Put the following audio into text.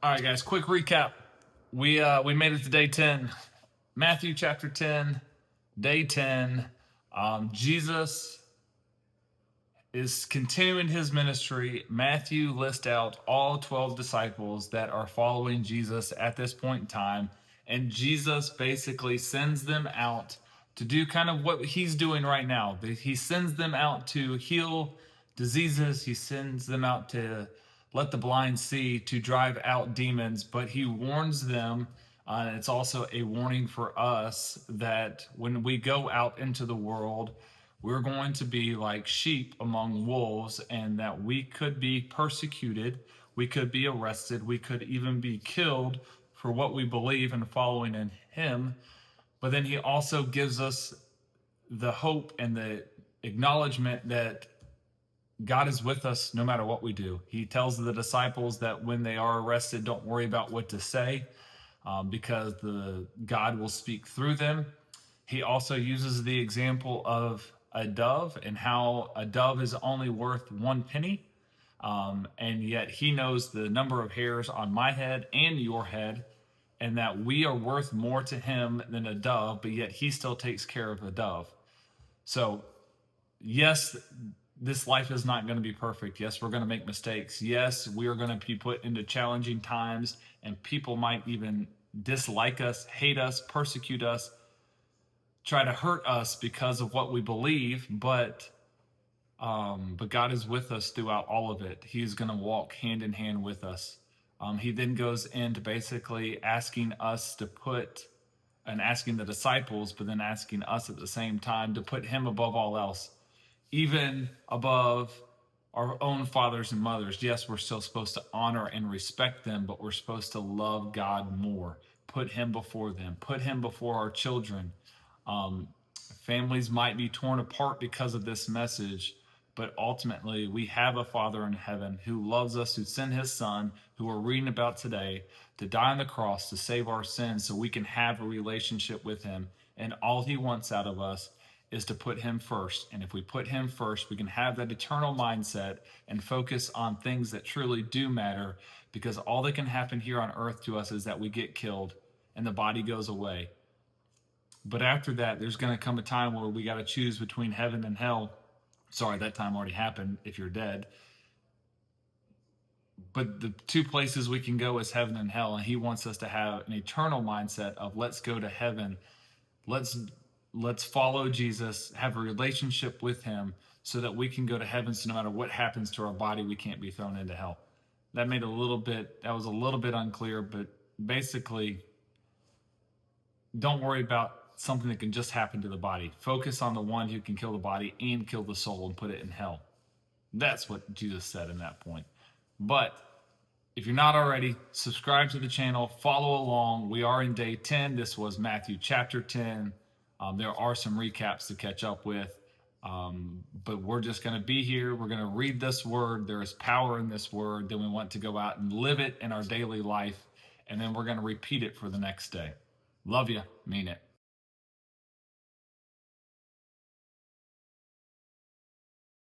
All right, guys, quick recap. We made it to day 10. Matthew chapter 10, day 10. Jesus is continuing his ministry. Matthew lists out all 12 disciples that are following Jesus at this point in time. And Jesus basically sends them out to do kind of what he's doing right now. He sends them out to heal diseases. He sends them out to let the blind see, to drive out demons. But he warns them, and it's also a warning for us that when we go out into the world, we're going to be like sheep among wolves, and that we could be persecuted, we could be arrested, we could even be killed for what we believe and following in him. But then he also gives us the hope and the acknowledgement that God is with us no matter what we do. He tells the disciples that when they are arrested, don't worry about what to say, because God will speak through them. He also uses the example of a dove and how a dove is only worth 1 penny. And yet he knows the number of hairs on my head and your head, and that we are worth more to him than a dove, but yet he still takes care of a dove. So, yes, this life is not going to be perfect. Yes, we're going to make mistakes. Yes, we are going to be put into challenging times, and people might even dislike us, hate us, persecute us, try to hurt us because of what we believe, but God is with us throughout all of it. He's going to walk hand in hand with us. He then goes into basically asking us to put, and asking the disciples, but then asking us at the same time to put him above all else, even above our own fathers and mothers. Yes, we're still supposed to honor and respect them, but we're supposed to love God more. Put him before them. Put him before our children. Families might be torn apart because of this message, but ultimately we have a Father in heaven who loves us, who sent his Son, who we're reading about today, to die on the cross to save our sins so we can have a relationship with him. And all he wants out of us is to put him first. And if we put him first, we can have that eternal mindset and focus on things that truly do matter, because all that can happen here on earth to us is that we get killed and the body goes away. But after that, there's going to come a time where we got to choose between heaven and hell. Sorry, that time already happened if you're dead. But the two places we can go is heaven and hell. And he wants us to have an eternal mindset of let's go to heaven. Let's follow Jesus, have a relationship with him so that we can go to heaven. So no matter what happens to our body, we can't be thrown into hell. That was a little bit unclear, but basically, don't worry about something that can just happen to the body. Focus on the one who can kill the body and kill the soul and put it in hell. That's what Jesus said in that point. But if you're not already, subscribe to the channel, follow along. We are in day 10. This was Matthew chapter 10. There are some recaps to catch up with, but we're just going to be here. We're going to read this word. There is power in this word. Then we want to go out and live it in our daily life, and then we're going to repeat it for the next day. Love you. Mean it.